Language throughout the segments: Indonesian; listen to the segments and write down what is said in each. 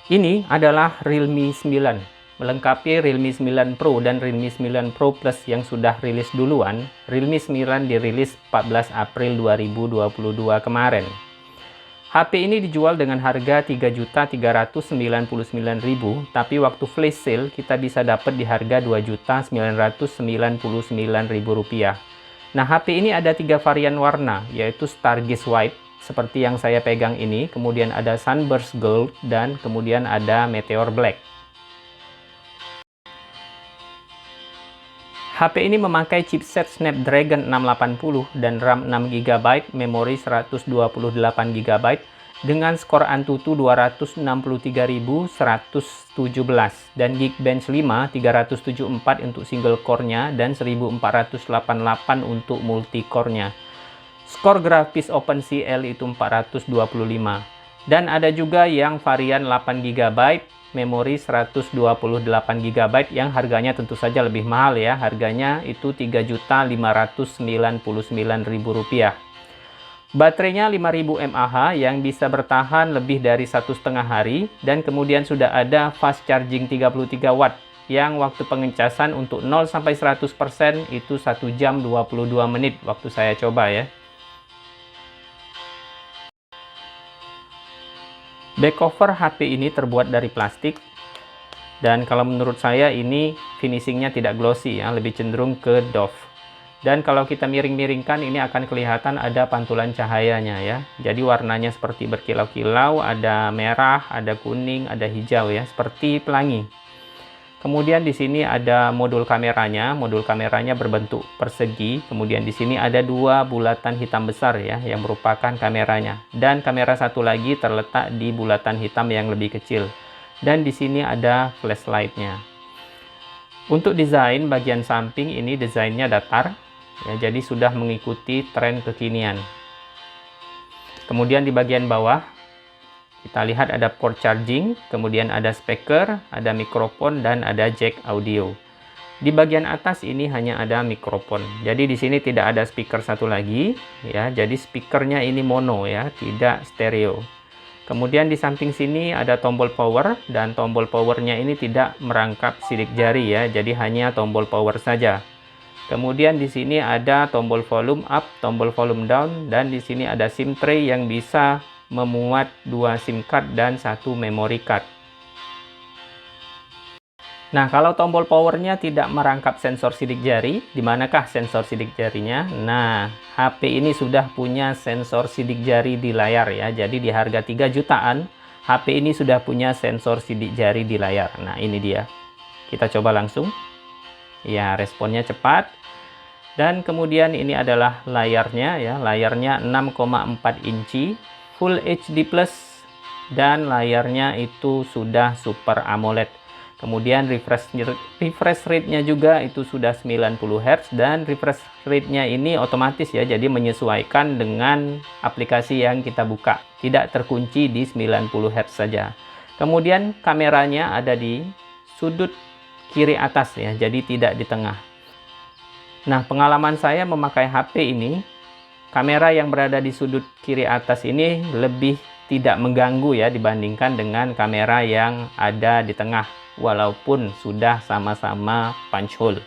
Ini adalah Realme 9, melengkapi Realme 9 Pro dan Realme 9 Pro Plus yang sudah rilis duluan. Realme 9 dirilis 14 April 2022 kemarin. HP ini dijual dengan harga Rp3.399.000, tapi waktu flash sale kita bisa dapat di harga Rp2.999.000. Nah, HP ini ada 3 varian warna, yaitu Stargaze White, seperti yang saya pegang ini, kemudian ada Sunburst Gold, dan kemudian ada Meteor Black. HP ini memakai chipset Snapdragon 680 dan RAM 6GB, memori 128GB dengan skor Antutu 263.117 dan Geekbench 5 374 untuk single core-nya dan 1488 untuk multi core-nya. Skor grafis OpenCL itu 425. Dan ada juga yang varian 8GB, memori 128GB yang harganya tentu saja lebih mahal ya. Harganya itu Rp3.599.000. Baterainya 5000 mAh yang bisa bertahan lebih dari 1,5 hari, dan kemudian sudah ada fast charging 33 watt yang waktu pengecasan untuk 0-100% itu 1 jam 22 menit waktu saya coba ya. Back cover HP ini terbuat dari plastik, dan kalau menurut saya ini finishingnya tidak glossy ya, lebih cenderung ke doff. Dan kalau kita miring-miringkan ini akan kelihatan ada pantulan cahayanya ya. Jadi warnanya seperti berkilau-kilau, ada merah, ada kuning, ada hijau ya, seperti pelangi. Kemudian di sini ada modul kameranya. Modul kameranya berbentuk persegi. Kemudian di sini ada 2 bulatan hitam besar ya, yang merupakan kameranya. Dan kamera satu lagi terletak di bulatan hitam yang lebih kecil. Dan di sini ada flashlight-nya. Untuk desain bagian samping ini desainnya datar ya, jadi sudah mengikuti tren kekinian. Kemudian di bagian bawah kita lihat ada port charging, kemudian ada speaker, ada mikrofon, dan ada jack audio. Di bagian atas ini hanya ada mikrofon. Jadi di sini tidak ada speaker satu lagi ya. Jadi speakernya ini mono ya, tidak stereo. Kemudian di samping sini ada tombol power, dan tombol powernya ini tidak merangkap sidik jari ya. Jadi hanya tombol power saja. Kemudian di sini ada tombol volume up, tombol volume down, dan di sini ada SIM tray yang bisa memuat 2 SIM card dan 1 memory card. Nah, kalau tombol powernya tidak merangkap sensor sidik jari, di manakah sensor sidik jarinya? Nah, HP ini sudah punya sensor sidik jari di layar ya. Jadi di harga 3 jutaan, HP ini sudah punya sensor sidik jari di layar. Nah, ini dia. Kita coba langsung. Ya, responnya cepat. Dan kemudian ini adalah layarnya ya. Layarnya 6,4 inci, Full HD+, dan layarnya itu sudah Super AMOLED. Kemudian refresh rate-nya juga itu sudah 90 Hz, dan refresh rate-nya ini otomatis ya, jadi menyesuaikan dengan aplikasi yang kita buka, tidak terkunci di 90 Hz saja. Kemudian kameranya ada di sudut kiri atas ya, jadi tidak di tengah. Nah, pengalaman saya memakai HP ini, kamera yang berada di sudut kiri atas ini lebih tidak mengganggu ya dibandingkan dengan kamera yang ada di tengah, walaupun sudah sama-sama punch hole.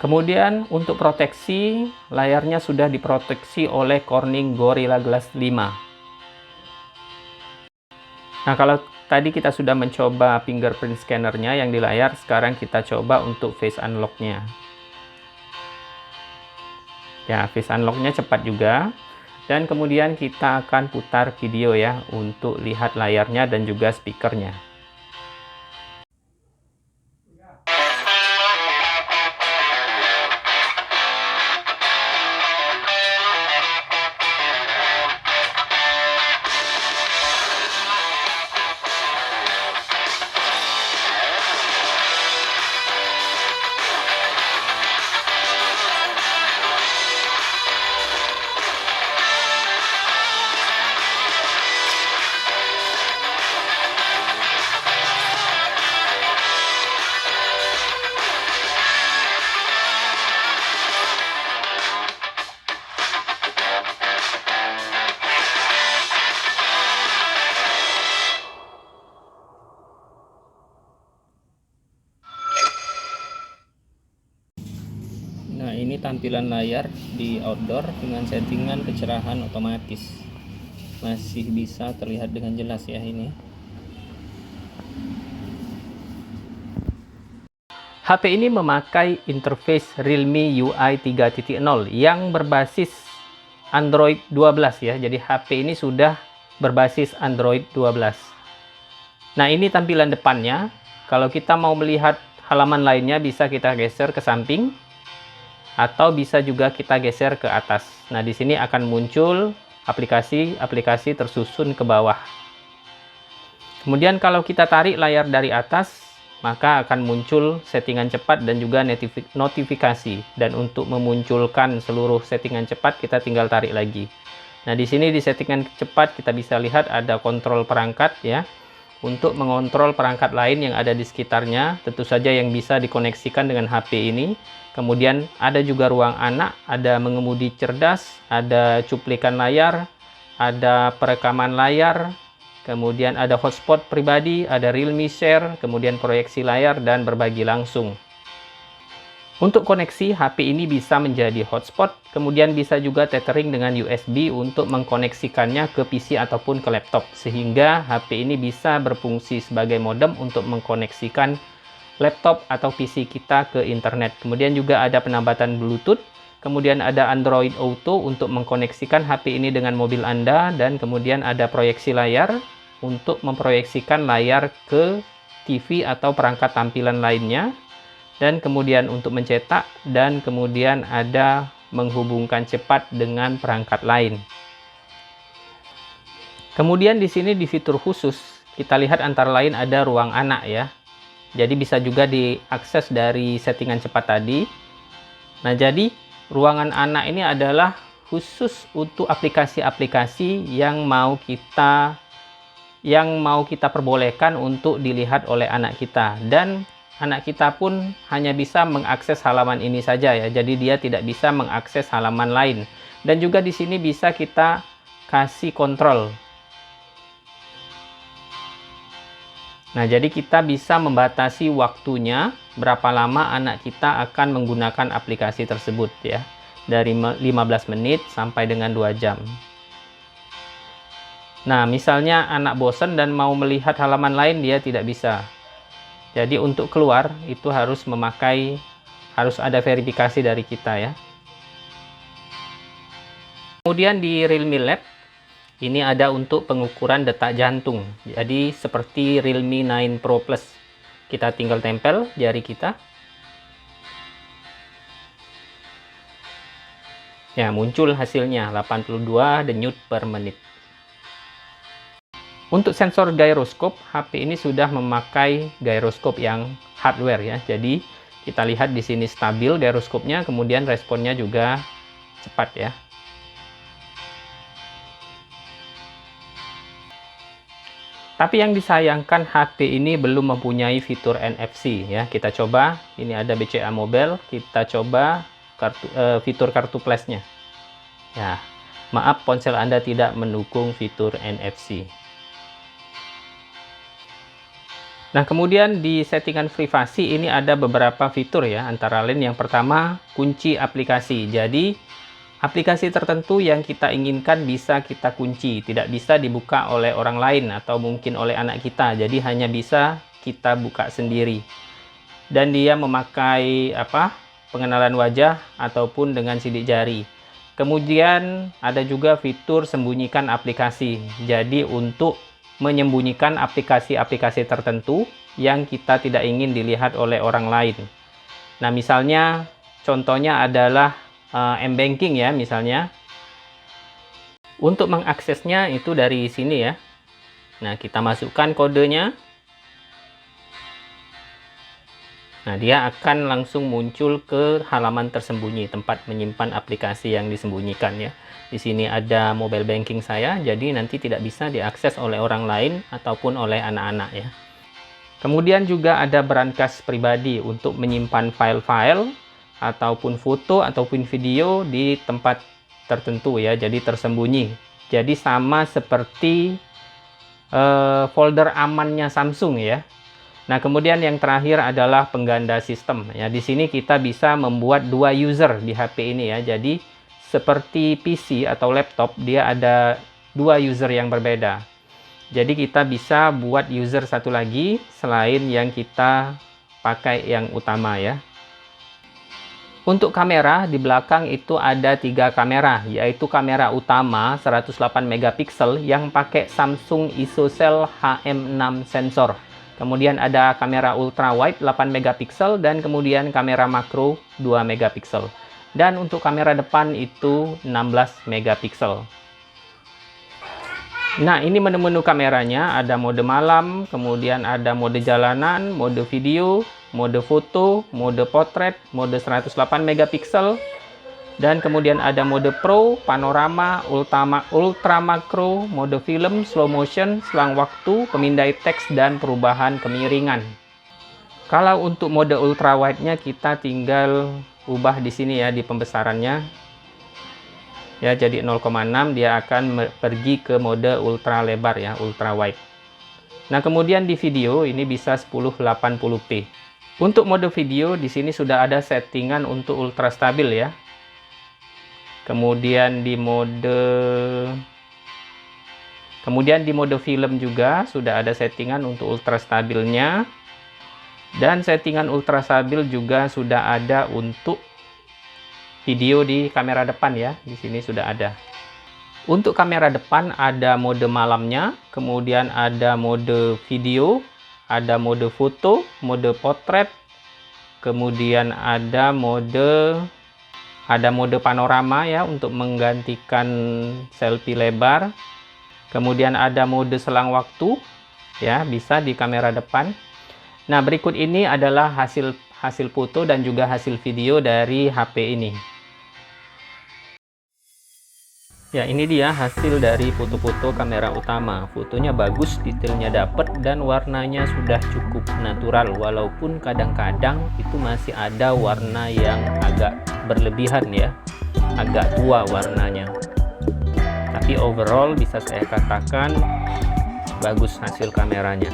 Kemudian untuk proteksi, layarnya sudah diproteksi oleh Corning Gorilla Glass 5. Nah, kalau tadi kita sudah mencoba fingerprint scannernya yang di layar, sekarang kita coba untuk face unlock-nya. Ya, face unlock-nya cepat juga. Dan kemudian kita akan putar video ya untuk lihat layarnya dan juga speakernya. tampilan layar di outdoor dengan settingan kecerahan otomatis. Masih bisa terlihat dengan jelas ya ini. HP ini memakai interface Realme UI 3.0 yang berbasis Android 12 ya. Jadi HP ini sudah berbasis Android 12. Nah, ini tampilan depannya. Kalau kita mau melihat halaman lainnya bisa kita geser ke samping atau bisa juga kita geser ke atas. Nah, di sini akan muncul aplikasi-aplikasi tersusun ke bawah. Kemudian kalau kita tarik layar dari atas, maka akan muncul settingan cepat dan juga notifikasi. Dan untuk memunculkan seluruh settingan cepat, kita tinggal tarik lagi. Nah, di sini di settingan cepat kita bisa lihat ada kontrol perangkat ya. Untuk mengontrol perangkat lain yang ada di sekitarnya, tentu saja yang bisa dikoneksikan dengan HP ini. Kemudian ada juga ruang anak, ada mengemudi cerdas, ada cuplikan layar, ada perekaman layar, kemudian ada hotspot pribadi, ada Realme Share, kemudian proyeksi layar, dan berbagi langsung. Untuk koneksi, HP ini bisa menjadi hotspot, kemudian bisa juga tethering dengan USB untuk mengkoneksikannya ke PC ataupun ke laptop, sehingga HP ini bisa berfungsi sebagai modem untuk mengkoneksikan laptop atau PC kita ke internet. Kemudian juga ada penambatan Bluetooth, kemudian ada Android Auto untuk mengkoneksikan HP ini dengan mobil Anda, dan kemudian ada proyeksi layar untuk memproyeksikan layar ke TV atau perangkat tampilan lainnya. Dan kemudian untuk mencetak, dan kemudian ada menghubungkan cepat dengan perangkat lain. Kemudian di sini di fitur khusus, kita lihat antara lain ada ruang anak ya. Jadi bisa juga diakses dari settingan cepat tadi. Nah, jadi ruangan anak ini adalah khusus untuk aplikasi-aplikasi yang mau kita perbolehkan untuk dilihat oleh anak kita, dan anak kita pun hanya bisa mengakses halaman ini saja ya. Jadi dia tidak bisa mengakses halaman lain. Dan juga di sini bisa kita kasih kontrol. Nah, jadi kita bisa membatasi waktunya berapa lama anak kita akan menggunakan aplikasi tersebut ya. Dari 15 menit sampai dengan 2 jam. Nah, misalnya anak bosan dan mau melihat halaman lain, dia tidak bisa. Jadi untuk keluar itu harus ada verifikasi dari kita ya. Kemudian di Realme Lab ini ada untuk pengukuran detak jantung. Jadi seperti Realme 9 Pro Plus. Kita tinggal tempel jari kita. Ya, muncul hasilnya 82 denyut per menit. Untuk sensor gyroscope, HP ini sudah memakai gyroscope yang hardware ya. Jadi kita lihat di sini stabil gyroscope-nya, kemudian responnya juga cepat ya. Tapi yang disayangkan, HP ini belum mempunyai fitur NFC ya. Kita coba, ini ada BCA Mobile, kita coba fitur kartu flashnya. Ya, maaf ponsel Anda tidak mendukung fitur NFC. Nah, kemudian di settingan privasi ini ada beberapa fitur ya, antara lain yang pertama kunci aplikasi. Jadi aplikasi tertentu yang kita inginkan bisa kita kunci, tidak bisa dibuka oleh orang lain atau mungkin oleh anak kita. Jadi hanya bisa kita buka sendiri. Dan dia memakai pengenalan wajah ataupun dengan sidik jari. Kemudian ada juga fitur sembunyikan aplikasi. Jadi untuk menyembunyikan aplikasi-aplikasi tertentu yang kita tidak ingin dilihat oleh orang lain. Nah, misalnya contohnya adalah M-Banking ya, misalnya. Untuk mengaksesnya itu dari sini ya. Nah, kita masukkan kodenya. Nah, dia akan langsung muncul ke halaman tersembunyi, tempat menyimpan aplikasi yang disembunyikan ya. Di sini ada mobile banking saya, jadi nanti tidak bisa diakses oleh orang lain ataupun oleh anak-anak ya. Kemudian juga ada brankas pribadi untuk menyimpan file-file ataupun foto ataupun video di tempat tertentu ya, jadi tersembunyi. Jadi sama seperti folder amannya Samsung ya. Nah, kemudian yang terakhir adalah pengganda sistem. Ya, di sini kita bisa membuat 2 user di HP ini ya. Jadi seperti PC atau laptop, dia ada 2 user yang berbeda. Jadi kita bisa buat user satu lagi selain yang kita pakai yang utama ya. Untuk kamera di belakang itu ada 3 kamera, yaitu kamera utama 108 megapiksel yang pakai Samsung ISOCELL HM6 sensor. Kemudian ada kamera ultra wide 8 megapiksel dan kemudian kamera makro 2 megapiksel. Dan untuk kamera depan itu 16 megapiksel. Nah, ini menu-menu kameranya, ada mode malam, kemudian ada mode jalanan, mode video, mode foto, mode potret, mode 108 megapiksel, dan kemudian ada mode pro, panorama, ultra makro, mode film, slow motion, selang waktu, pemindai teks, dan perubahan kemiringan. Kalau untuk mode ultra wide-nya kita tinggal ubah di sini ya, di pembesarannya. Ya, jadi 0,6 dia akan pergi ke mode ultra lebar ya, ultra wide. Nah, kemudian di video ini bisa 1080p. Untuk mode video di sini sudah ada settingan untuk ultra stabil ya. Kemudian di mode film juga sudah ada settingan untuk ultra stabilnya. Dan settingan ultra stabil juga sudah ada untuk video di kamera depan ya, di sini sudah ada. Untuk kamera depan ada mode malamnya, kemudian ada mode video, ada mode foto, mode potret, kemudian ada mode panorama ya untuk menggantikan selfie lebar. Kemudian ada mode selang waktu ya, bisa di kamera depan. Nah, berikut ini adalah hasil foto dan juga hasil video dari HP ini. Ya, ini dia hasil dari foto-foto kamera utama. Fotonya bagus, detailnya dapat, dan warnanya sudah cukup natural. Walaupun kadang-kadang itu masih ada warna yang agak berlebihan ya, agak tua warnanya. Tapi overall bisa saya katakan bagus hasil kameranya.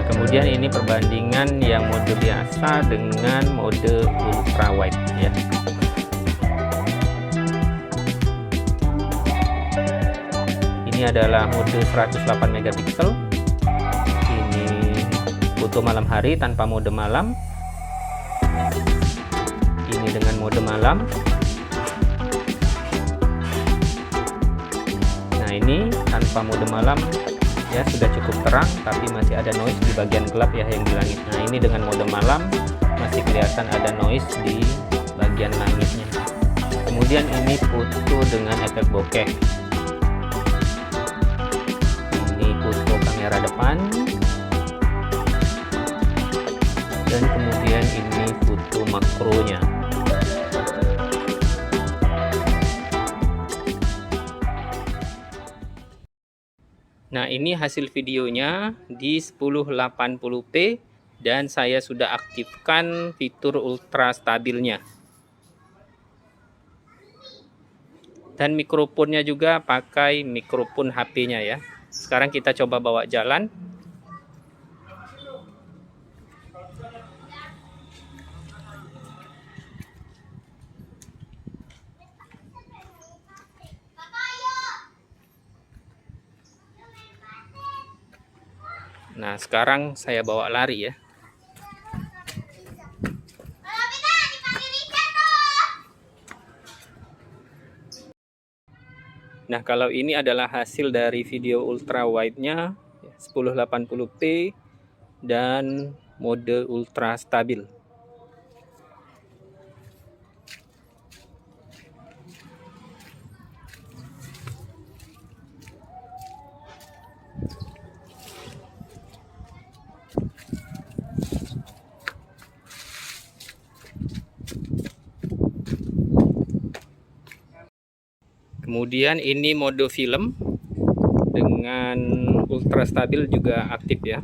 Kemudian ini perbandingan yang mode biasa dengan mode ultra wide ya. Ini adalah mode 108 megapiksel. Ini foto malam hari tanpa mode malam. Ini dengan mode malam. Nah, ini tanpa mode malam. Ya, sudah cukup terang tapi masih ada noise di bagian gelap ya yang di langit. Nah, ini dengan mode malam masih kelihatan ada noise di bagian langitnya. Kemudian ini foto dengan efek bokeh. Ini foto kamera depan. Dan kemudian ini foto makronya. Nah, ini hasil videonya di 1080p dan saya sudah aktifkan fitur ultra stabilnya. Dan mikrofonnya juga pakai mikrofon HP-nya ya. Sekarang kita coba bawa jalan. Nah, sekarang saya bawa lari ya. Nah, kalau ini adalah hasil dari video ultra wide-nya 1080p dan mode ultra stabil. Kemudian ini mode film dengan ultra stabil juga aktif ya.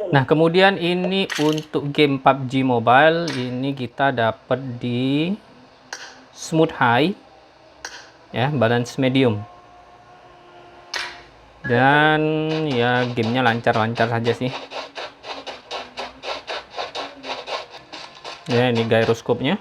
Nah, kemudian ini untuk game PUBG Mobile, ini kita dapat di smooth high ya, balance medium. Dan ya gamenya lancar-lancar saja sih. Ya, ini gyroscope-nya.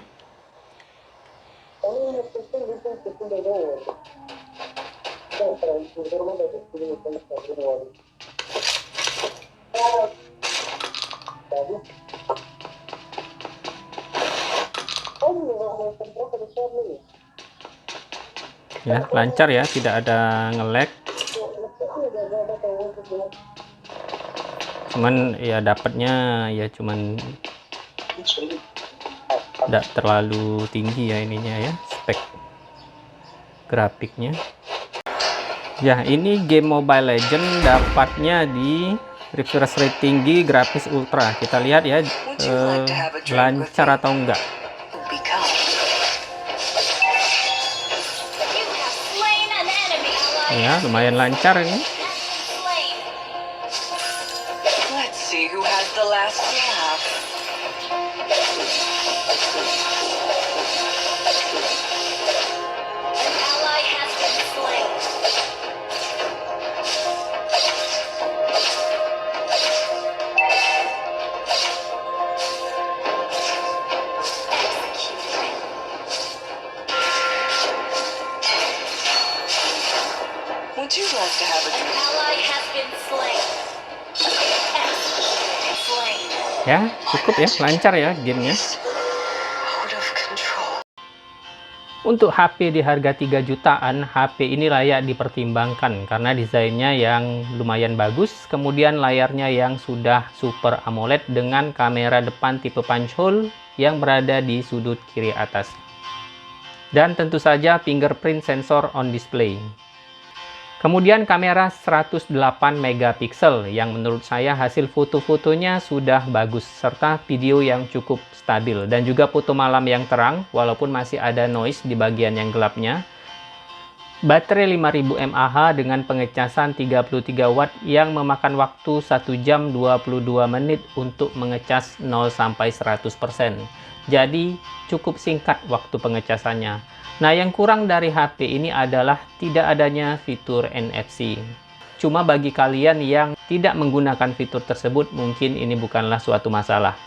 Ya, lancar ya, tidak ada nge-lag. Cuman ya dapatnya ya cuman tidak terlalu tinggi ya ininya ya, spek grafiknya. Ya, ini game Mobile Legends dapatnya di refresh rate tinggi, grafis ultra. Kita lihat ya lancar atau enggak. Ya, lumayan lancar ini. Ya, cukup ya, lancar ya gamenya. Untuk HP di harga 3 jutaan, HP ini layak dipertimbangkan karena desainnya yang lumayan bagus, kemudian layarnya yang sudah Super AMOLED dengan kamera depan tipe punch hole yang berada di sudut kiri atas. Dan tentu saja fingerprint sensor on display. Kemudian kamera 108 megapiksel yang menurut saya hasil foto-fotonya sudah bagus serta video yang cukup stabil dan juga foto malam yang terang walaupun masih ada noise di bagian yang gelapnya. Baterai 5000 mAh dengan pengecasan 33 watt yang memakan waktu 1 jam 22 menit untuk mengecas 0 sampai 100%. Jadi cukup singkat waktu pengecasannya. Nah, yang kurang dari HP ini adalah tidak adanya fitur NFC. Cuma bagi kalian yang tidak menggunakan fitur tersebut, mungkin ini bukanlah suatu masalah.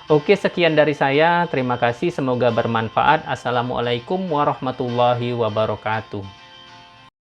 Oke, sekian dari saya. Terima kasih, semoga bermanfaat. Assalamualaikum warahmatullahi wabarakatuh.